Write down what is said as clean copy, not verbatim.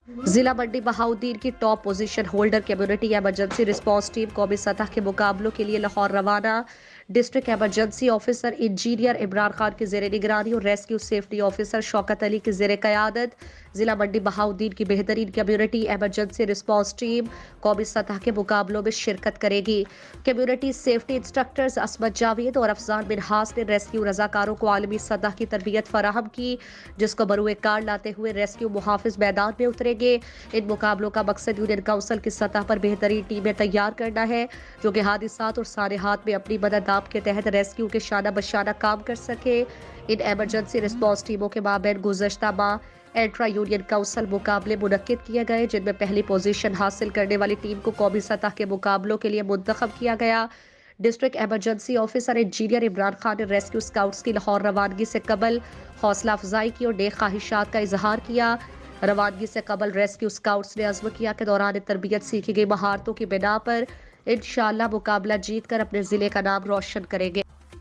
ضلع منڈی بہاؤدین کی top position holder community emergency response team قومی سطح کے مقابلوں کے لیے لاہور روانہ۔ District emergency officer engineer Imran Khan کی زیر نگرانی اور rescue safety officer Shaukat Ali کی زیر قیادت ضلع منڈی بہاؤدین کی بہترین کمیونٹی ایمرجنسی رسپانس ٹیم قومی سطح کے مقابلوں میں شرکت کرے گی۔ کمیونٹی سیفٹی انسٹرکٹرز عصمت جاوید اور افضال منہاس نے ریسکیو رضاکاروں کو عالمی سطح کی تربیت فراہم کی، جس کو بروئے کار لاتے ہوئے ریسکیو محافظ میدان میں اترے گے۔ ان مقابلوں کا مقصد یونین کونسل کی سطح پر بہترین ٹیمیں تیار کرنا ہے جو کہ حادثات اور صالحات میں اپنی مدد آپ کے تحت ریسکیو کے شانہ بشانہ کام کر سکے۔ ان ایمرجنسی رسپانس ٹیموں کے مابین گزشتہ ماہ انٹرا یونین کونسل مقابلے منعقد کیے گئے، جن میں پہلی پوزیشن حاصل کرنے والی ٹیم کو قومی سطح کے مقابلوں کے لیے منتخب کیا گیا۔ District emergency officer engineer Imran Khan نے ریسکیو اسکاؤٹس کی لاہور روانگی سے قبل حوصلہ افزائی کی اور نیک خواہشات کا اظہار کیا۔ روانگی سے قبل ریسکیو اسکاؤٹس نے عزم کیا کہ دوران تربیت سیکھی گئی مہارتوں کی بنا پر انشاءاللہ مقابلہ جیت کر اپنے ضلع کا نام روشن کریں گے۔